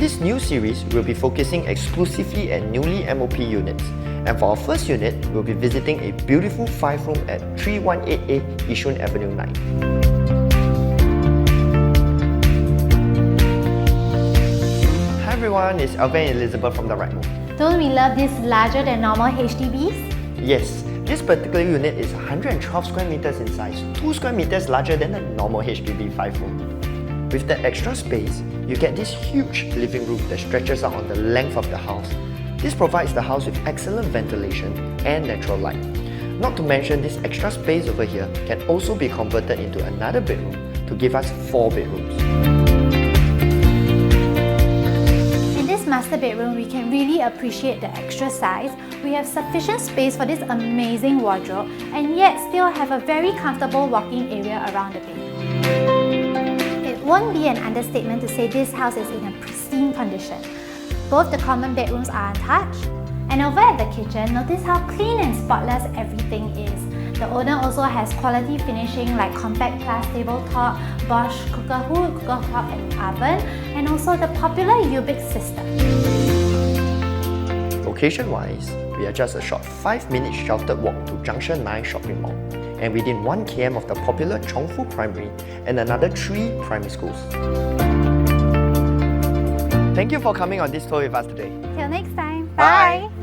this new series, we'll be focusing exclusively at newly MOP units. And for our first unit, we'll be visiting a beautiful 5-room at 318A Yishun Avenue 9. Hi everyone, it's Alvin and Elizabeth from the Right Move. Don't we love these larger than normal HDBs? Yes, this particular unit is 112 square meters in size, 2 square meters larger than a normal HDB 5-room. With that extra space, you get this huge living room that stretches out on the length of the house. This provides the house with excellent ventilation and natural light. Not to mention, this extra space over here can also be converted into another bedroom to give us 4 bedrooms. In this master bedroom, we can really appreciate the extra size. We have sufficient space for this amazing wardrobe and yet still have a very comfortable walking area around the bed. It won't be an understatement to say this house is in a pristine condition. Both the common bedrooms are untouched. And over at the kitchen, notice how clean and spotless everything is. The owner also has quality finishing like KompacPlus tabletop, Bosch cooker hood, cooker top and oven, and also the popular Eubic system. Location-wise, we are just a short 5-minute sheltered walk to Junction 9 shopping mall, and within 1 km of the popular Chongfu Primary and another 3 primary schools. Thank you for coming on this tour with us today. Till next time, Bye. bye.